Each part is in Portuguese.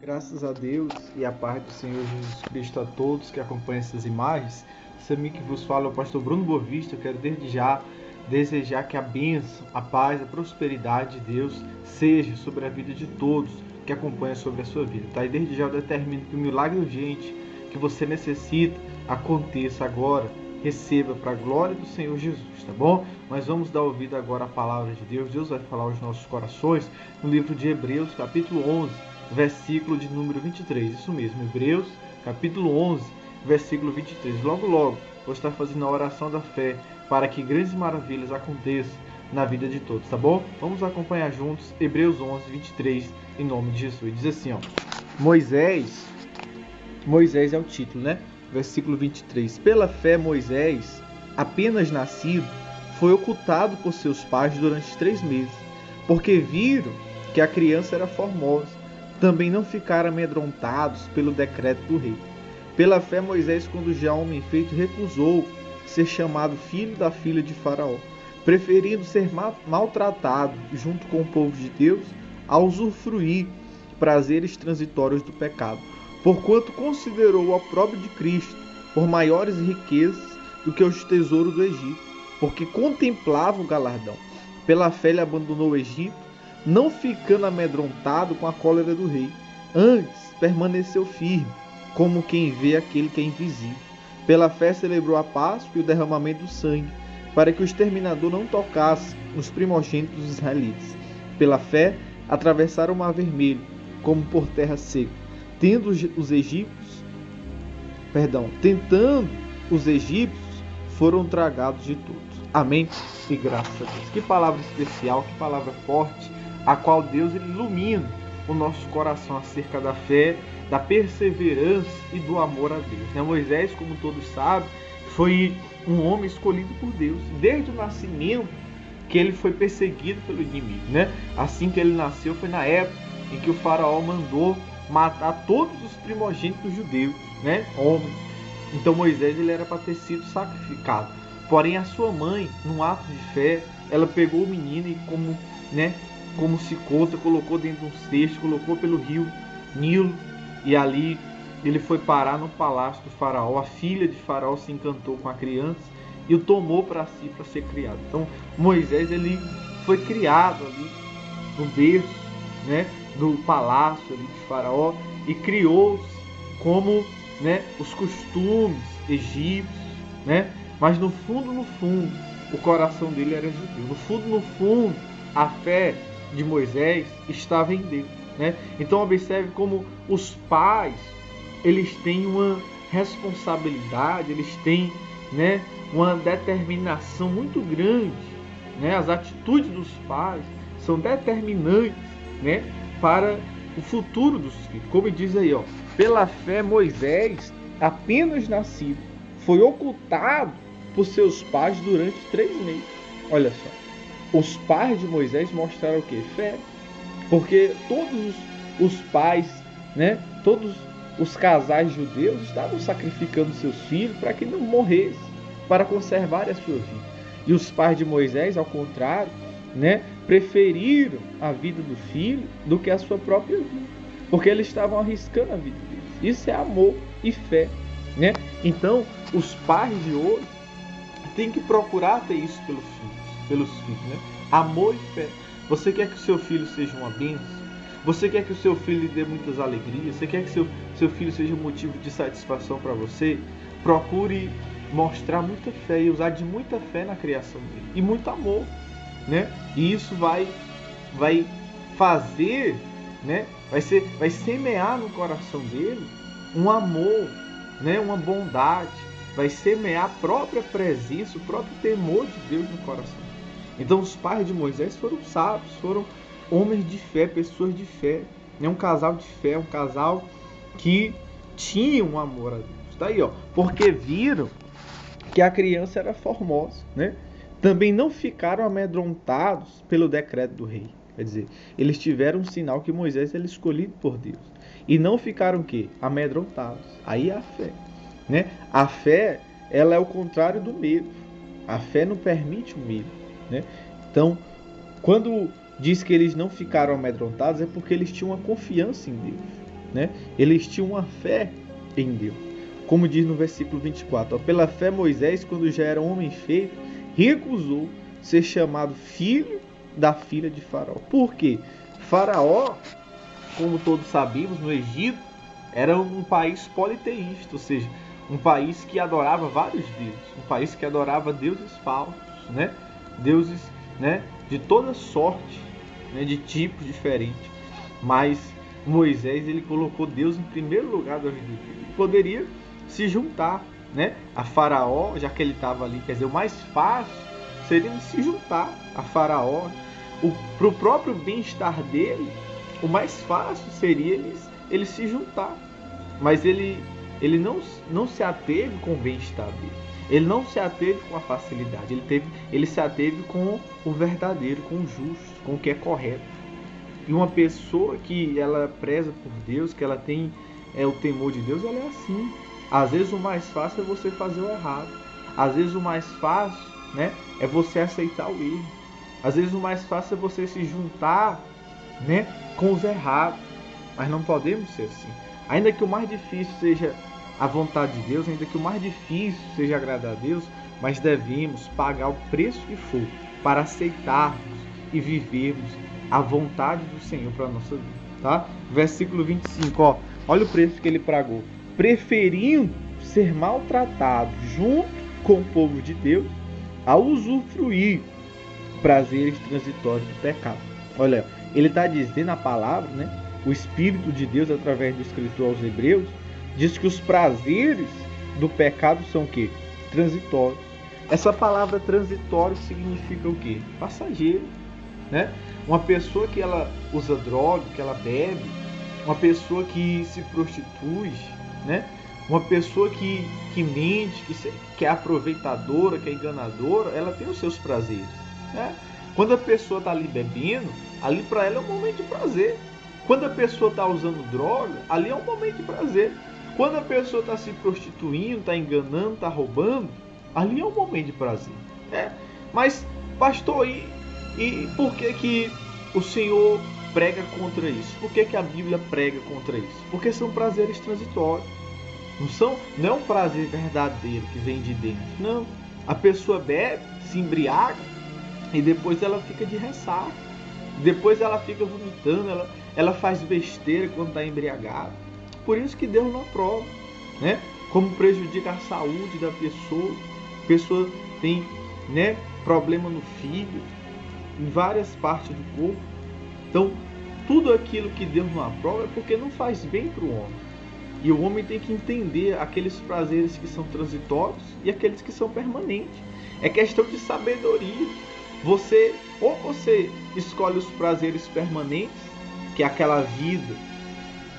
Graças a Deus e a paz do Senhor Jesus Cristo a todos que acompanham essas imagens. Esse amigo que vos fala é o pastor Bruno Bovista. Eu quero desde já desejar que a bênção, a paz, a prosperidade de Deus seja sobre a vida de todos que acompanham sobre a sua vida. Tá? E desde já eu determino que o milagre urgente que você necessita aconteça agora. Receba para a glória do Senhor Jesus, tá bom? Mas vamos dar ouvido agora à palavra de Deus. Deus vai falar aos nossos corações no livro de Hebreus, capítulo 11, versículo de número 23. Isso mesmo, Hebreus, capítulo 11, versículo 23. Logo, vou estar fazendo a oração da fé para que grandes maravilhas aconteçam na vida de todos, tá bom? Vamos acompanhar juntos Hebreus 11, 23, em nome de Jesus. Diz assim, ó: Moisés é o título, né? Versículo 23. Pela fé, Moisés, apenas nascido, foi ocultado por seus pais durante 3 meses, porque viram que a criança era formosa. Também não ficaram amedrontados pelo decreto do rei. Pela fé, Moisés, quando já homem feito, recusou ser chamado filho da filha de Faraó, preferindo ser maltratado junto com o povo de Deus a usufruir prazeres transitórios do pecado, porquanto considerou o opróbrio de Cristo por maiores riquezas do que os tesouros do Egito, porque contemplava o galardão. Pela fé ele abandonou o Egito, não ficando amedrontado com a cólera do rei. Antes permaneceu firme, como quem vê aquele que é invisível. Pela fé celebrou a Páscoa e o derramamento do sangue, para que o exterminador não tocasse nos primogênitos dos israelitas. Pela fé atravessaram o mar vermelho, como por terra seca, tentando os egípcios, foram tragados de todos. Amém? E graças a Deus. Que palavra especial, que palavra forte, a qual Deus ilumina o nosso coração acerca da fé, da perseverança e do amor a Deus. Moisés, como todos sabem, foi um homem escolhido por Deus. Desde o nascimento que ele foi perseguido pelo inimigo. Assim que ele nasceu foi na época em que o faraó mandou matar todos os primogênitos judeus, homens. Então Moisés ele era para ter sido sacrificado. Porém a sua mãe, num ato de fé, ela pegou o menino e como se conta, colocou dentro de um cesto, colocou pelo rio Nilo, e ali ele foi parar no palácio do faraó. A filha de faraó se encantou com a criança e o tomou para si para ser criado. Então Moisés ele foi criado ali no berço, do palácio ali de faraó, e criou-se como os costumes egípcios, mas no fundo, o coração dele era judeu. No fundo, a fé de Moisés estava em Deus. Então observe como os pais eles têm uma responsabilidade, eles têm uma determinação muito grande. As atitudes dos pais são determinantes para o futuro dos filhos. Como diz aí, pela fé Moisés, apenas nascido, foi ocultado por seus pais durante 3 meses. Olha só, os pais de Moisés mostraram o que? Fé. Porque todos os pais, todos os casais judeus estavam sacrificando seus filhos para que não morressem, para conservar a sua vida. E os pais de Moisés, ao contrário, preferiram a vida do filho do que a sua própria vida, porque eles estavam arriscando a vida deles. Isso é amor e fé. Então, os pais de hoje têm que procurar ter isso pelos filhos. Amor e fé. Você quer que o seu filho seja uma bênção? Você quer que o seu filho lhe dê muitas alegrias? Você quer que seu filho seja um motivo de satisfação para você? Procure mostrar muita fé e usar de muita fé na criação dele. E muito amor. E isso vai fazer, vai semear no coração dele um amor, uma bondade. Vai semear a própria presença, o próprio temor de Deus no coração. Então os pais de Moisés foram sábios, foram homens de fé, pessoas de fé. Um casal de fé, um casal que tinha um amor a Deus. Está aí, porque viram que a criança era formosa. Também não ficaram amedrontados pelo decreto do rei. Quer dizer, eles tiveram um sinal que Moisés era escolhido por Deus. E não ficaram o quê? Amedrontados. Aí é a fé. A fé, ela é o contrário do medo. A fé não permite o medo. Então, quando diz que eles não ficaram amedrontados, é porque eles tinham uma confiança em Deus. né? Eles tinham uma fé em Deus. Como diz no versículo 24, ó, pela fé Moisés, quando já era homem feito, recusou ser chamado filho da filha de Faraó. Por quê? Faraó, como todos sabemos, no Egito, era um país politeísta, ou seja, um país que adorava vários deuses, um país que adorava deuses falsos, né? Deuses, né, de toda sorte, né, de tipos diferentes. Mas Moisés, ele colocou Deus em primeiro lugar da vida dele. Ele poderia se juntar, né, a Faraó, já que ele estava ali. Quer dizer, o mais fácil seria ele se juntar a Faraó. Para o próprio bem-estar dele, o mais fácil seria ele se juntar. Mas ele não se ateve com o bem-estar dele. Ele não se ateve com a facilidade. Ele se ateve com o verdadeiro, com o justo, com o que é correto. E uma pessoa que ela preza por Deus, que ela tem o temor de Deus, ela é assim. Às vezes o mais fácil é você fazer o errado. Às vezes o mais fácil, né, é você aceitar o erro. Às vezes o mais fácil é você se juntar, né, com os errados. Mas não podemos ser assim. Ainda que o mais difícil seja a vontade de Deus, ainda que o mais difícil seja agradar a Deus, mas devemos pagar o preço que for para aceitarmos e vivermos a vontade do Senhor para a nossa vida, tá? Versículo 25, ó, olha o preço que ele pagou. Preferindo ser maltratado junto com o povo de Deus a usufruir prazeres transitórios do pecado. Olha, ele está dizendo a palavra, né? O Espírito de Deus, através do escritor aos Hebreus, diz que os prazeres do pecado são o quê? Transitórios. Essa palavra transitório significa o quê? Passageiro, né? Uma pessoa que ela usa droga, que ela bebe, uma pessoa que se prostitui, né? Uma pessoa que mente, que é aproveitadora, que é enganadora, ela tem os seus prazeres, né? Quando a pessoa está ali bebendo, ali para ela é um momento de prazer. Quando a pessoa está usando droga, ali é um momento de prazer. Quando a pessoa está se prostituindo, está enganando, está roubando, ali é um momento de prazer. Mas, pastor, e por que o Senhor prega contra isso? Por que a Bíblia prega contra isso? Porque são prazeres transitórios. Não é um prazer verdadeiro que vem de dentro. Não. A pessoa bebe, se embriaga e depois ela fica de ressaca. Depois ela fica vomitando, ela faz besteira quando está embriagada. Por isso que Deus não aprova, né? Como prejudica a saúde da pessoa. A pessoa tem, né, problema no fígado, em várias partes do corpo. Então, tudo aquilo que Deus não aprova é porque não faz bem para o homem. E o homem tem que entender aqueles prazeres que são transitórios e aqueles que são permanentes. É questão de sabedoria. Você escolhe os prazeres permanentes, que é aquela vida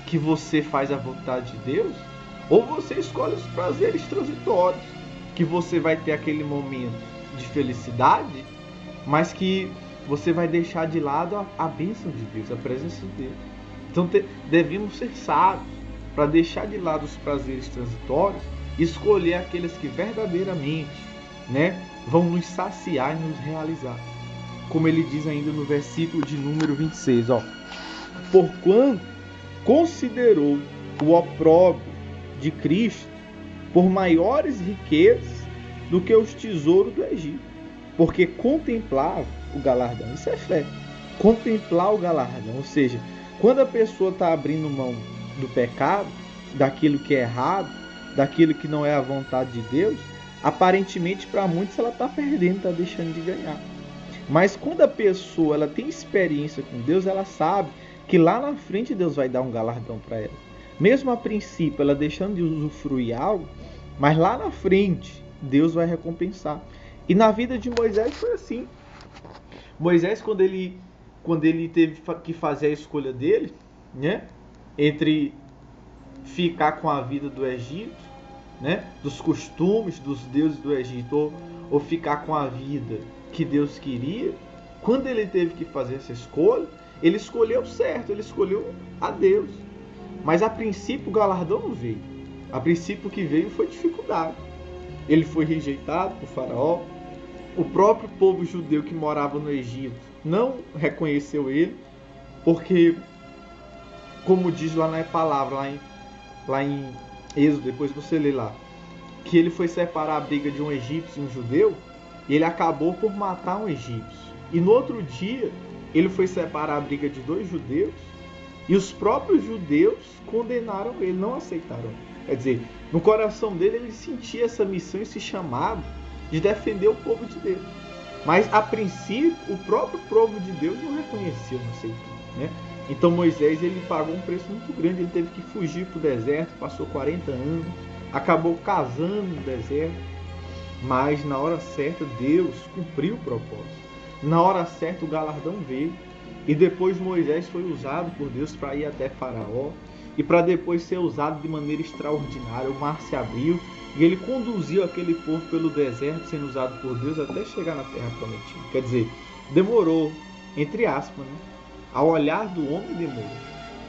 que você faz a vontade de Deus, ou você escolhe os prazeres transitórios, que você vai ter aquele momento de felicidade, mas que você vai deixar de lado a bênção de Deus, a presença de Deus. Então devemos ser sábios para deixar de lado os prazeres transitórios e escolher aqueles que verdadeiramente, né, vão nos saciar e nos realizar. Como ele diz ainda no versículo de número 26, ó. Porquanto considerou o opróbrio de Cristo por maiores riquezas do que os tesouros do Egito, porque contemplava o galardão. Isso é fé. Contemplar o galardão, ou seja, quando a pessoa está abrindo mão do pecado, daquilo que é errado, daquilo que não é a vontade de Deus, aparentemente para muitos ela está perdendo, está deixando de ganhar. Mas quando a pessoa ela tem experiência com Deus, ela sabe que lá na frente Deus vai dar um galardão para ela. Mesmo a princípio ela deixando de usufruir algo, mas lá na frente Deus vai recompensar. E na vida de Moisés foi assim. Moisés, quando ele teve que fazer a escolha dele, né, entre ficar com a vida do Egito, né, dos costumes dos deuses do Egito, ou ficar com a vida que Deus queria, quando ele teve que fazer essa escolha, ele escolheu certo, ele escolheu a Deus. Mas a princípio o galardão não veio. A princípio o que veio foi dificuldade. Ele foi rejeitado por Faraó. O próprio povo judeu que morava no Egito não reconheceu ele, porque como diz lá na palavra, lá em Êxodo, depois você lê lá, que ele foi separar a briga de um egípcio e um judeu, e ele acabou por matar um egípcio. E no outro dia, ele foi separar a briga de dois judeus, e os próprios judeus condenaram ele, não aceitaram. Quer dizer, no coração dele, ele sentia essa missão, esse chamado de defender o povo de Deus. Mas, a princípio, o próprio povo de Deus não reconheceu, não aceitou, né? Então, Moisés, ele pagou um preço muito grande, ele teve que fugir para o deserto, passou 40 anos, acabou casando no deserto, mas na hora certa Deus cumpriu o propósito. Na hora certa o galardão veio, e depois Moisés foi usado por Deus para ir até Faraó, e para depois ser usado de maneira extraordinária. O mar se abriu, e ele conduziu aquele povo pelo deserto, sendo usado por Deus até chegar na terra prometida. Quer dizer, demorou, entre aspas, né? Ao olhar do homem demorou,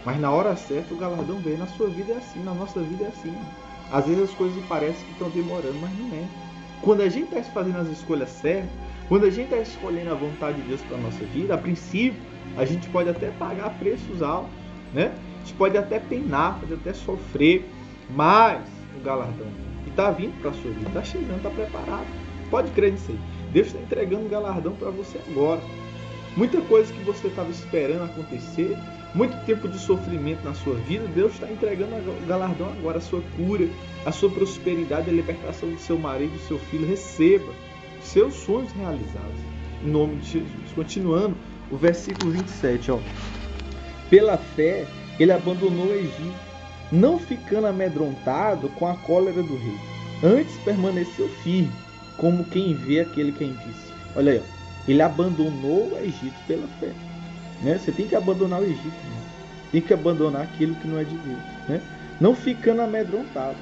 mas na hora certa o galardão veio. Na sua vida é assim, na nossa vida é assim. Às vezes as coisas parecem que estão demorando, mas não é. Quando a gente está fazendo as escolhas certas, quando a gente está escolhendo a vontade de Deus para a nossa vida, a princípio, a gente pode até pagar preços altos, né? A gente pode até penar, pode até sofrer, mas o galardão que está vindo para a sua vida, está chegando, está preparado. Pode crer nisso aí. Deus está entregando um galardão para você agora. Muita coisa que você estava esperando acontecer, muito tempo de sofrimento na sua vida, Deus está entregando o galardão agora, a sua cura, a sua prosperidade, a libertação do seu marido, do seu filho. Receba seus sonhos realizados, em nome de Jesus. Continuando, o versículo 27, ó. Pela fé, ele abandonou o Egito, não ficando amedrontado com a cólera do rei. Antes permaneceu firme, como quem vê aquele que é invisível. Olha aí, ó. Ele abandonou o Egito pela fé, né? Você tem que abandonar o Egito, né? Tem que abandonar aquilo que não é de Deus, né? Não ficando amedrontado.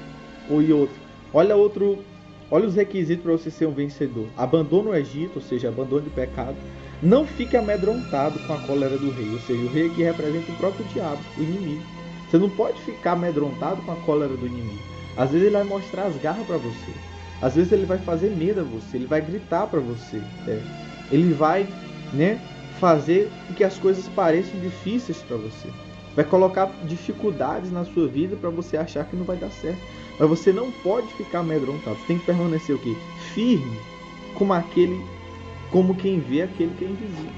Olha os requisitos para você ser um vencedor. Abandona o Egito, ou seja, abandono o pecado. Não fique amedrontado com a cólera do rei, ou seja, o rei aqui representa o próprio diabo, o inimigo. Você não pode ficar amedrontado com a cólera do inimigo. Às vezes ele vai mostrar as garras para você. Às vezes ele vai fazer medo a você, ele vai gritar para você, Ele vai, né, fazer com que as coisas pareçam difíceis para você. Vai colocar dificuldades na sua vida para você achar que não vai dar certo. Mas você não pode ficar amedrontado. Você tem que permanecer o quê? Firme, como quem vê aquele que é invisível,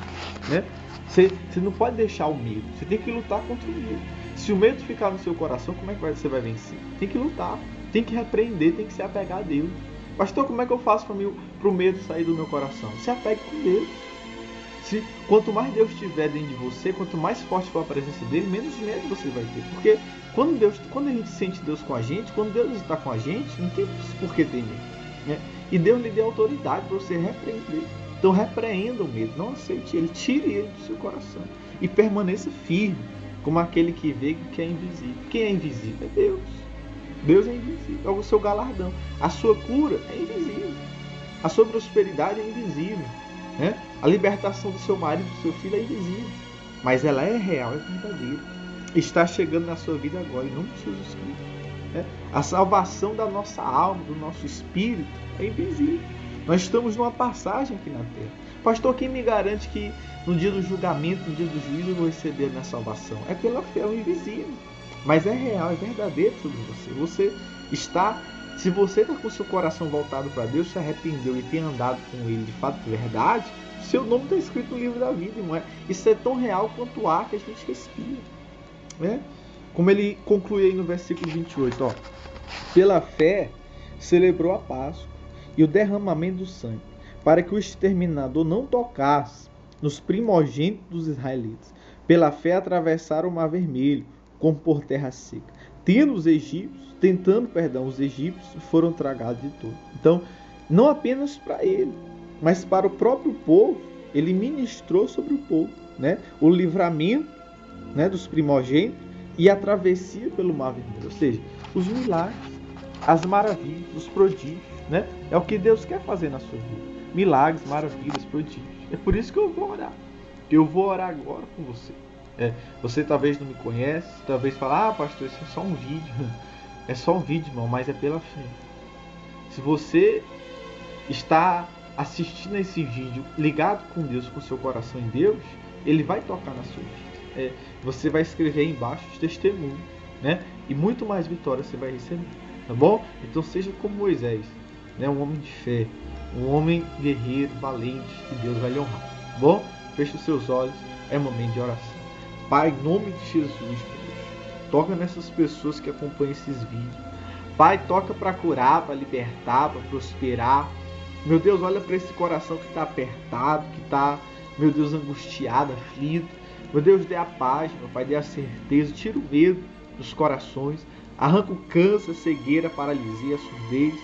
né? Você não pode deixar o medo. Você tem que lutar contra o medo. Se o medo ficar no seu coração, como é que você vai vencer? Tem que lutar, tem que repreender, tem que se apegar a Deus. Pastor, como é que eu faço para o medo sair do meu coração? Se apegue com Deus. Quanto mais Deus estiver dentro de você, quanto mais forte for a presença dele, menos medo você vai ter. Porque quando a gente sente Deus com a gente, quando Deus está com a gente, não tem por que ter medo, né? E Deus lhe deu autoridade para você repreender. Então repreenda o medo, não aceite ele, tire ele do seu coração. E permaneça firme, como aquele que vê que é invisível. Quem é invisível? É Deus. Deus é invisível, é o seu galardão. A sua cura é invisível. A sua prosperidade é invisível, né? A libertação do seu marido, do seu filho é invisível. Mas ela é real, é verdadeira. Está chegando na sua vida agora, em nome de Jesus Cristo, né? A salvação da nossa alma, do nosso espírito, é invisível. Nós estamos numa passagem aqui na terra. Pastor, quem me garante que no dia do julgamento, no dia do juízo, eu vou receber a minha salvação? É pela fé, é o invisível. Mas é real, é verdadeiro sobre você. Se você está com o seu coração voltado para Deus, se arrependeu e tem andado com Ele de fato de verdade, seu nome está escrito no livro da vida, irmão. Isso é tão real quanto o ar que a gente respira, né? Como ele conclui aí no versículo 28, ó. Pela fé, celebrou a Páscoa e o derramamento do sangue, para que o exterminador não tocasse nos primogênitos dos israelitas. Pela fé atravessaram o Mar Vermelho, como por terra seca. Os egípcios foram tragados de todo. Então, não apenas para ele, mas para o próprio povo, ele ministrou sobre o povo, né? O livramento, né, dos primogênitos e a travessia pelo Mar Vermelho. Ou seja, os milagres, as maravilhas, os prodígios, né? É o que Deus quer fazer na sua vida. Milagres, maravilhas, prodígios. É por isso que eu vou orar. Eu vou orar agora com você. Você talvez não me conhece, talvez fale, pastor, isso é só um vídeo. É só um vídeo, irmão, mas é pela fé. Se você está assistindo esse vídeo ligado com Deus, com seu coração em Deus, Ele vai tocar na sua vida. você vai escrever aí embaixo os testemunhos, né? E muito mais vitória você vai receber, tá bom? Então seja como Moisés, né? Um homem de fé, um homem guerreiro, valente, que Deus vai lhe honrar, tá bom? Feche os seus olhos, é momento de oração. Pai, em nome de Jesus, meu Deus, toca nessas pessoas que acompanham esses vídeos. Pai, toca para curar, para libertar, para prosperar. Meu Deus, olha para esse coração que está apertado, que está, meu Deus, angustiado, aflito. Meu Deus, dê a paz, meu Pai, dê a certeza, tira o medo dos corações, arranca o câncer, a cegueira, a paralisia, a surdez.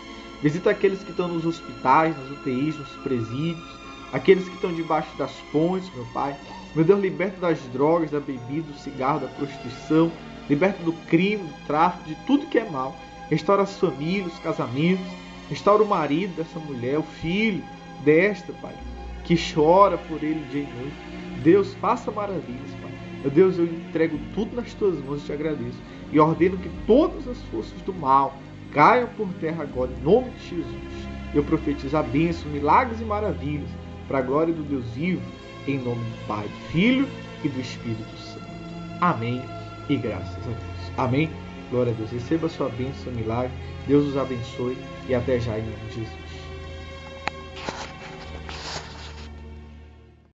Visita aqueles que estão nos hospitais, nas UTIs, nos presídios, aqueles que estão debaixo das pontes, meu Pai. Meu Deus, liberta das drogas, da bebida, do cigarro, da prostituição, liberta do crime, do tráfico, de tudo que é mal. Restaura as famílias, os casamentos, restaura o marido dessa mulher, o filho desta, Pai, que chora por ele dia e noite. Deus, faça maravilhas, Pai. Meu Deus, eu entrego tudo nas tuas mãos e te agradeço. E ordeno que todas as forças do mal caiam por terra agora, em nome de Jesus. Eu profetizo a bênção, milagres e maravilhas, para a glória do Deus vivo, em nome do Pai, do Filho e do Espírito Santo. Amém e graças a Deus. Amém. Glória a Deus. Receba a sua bênção, milagre. Deus os abençoe e até já em nome de Jesus.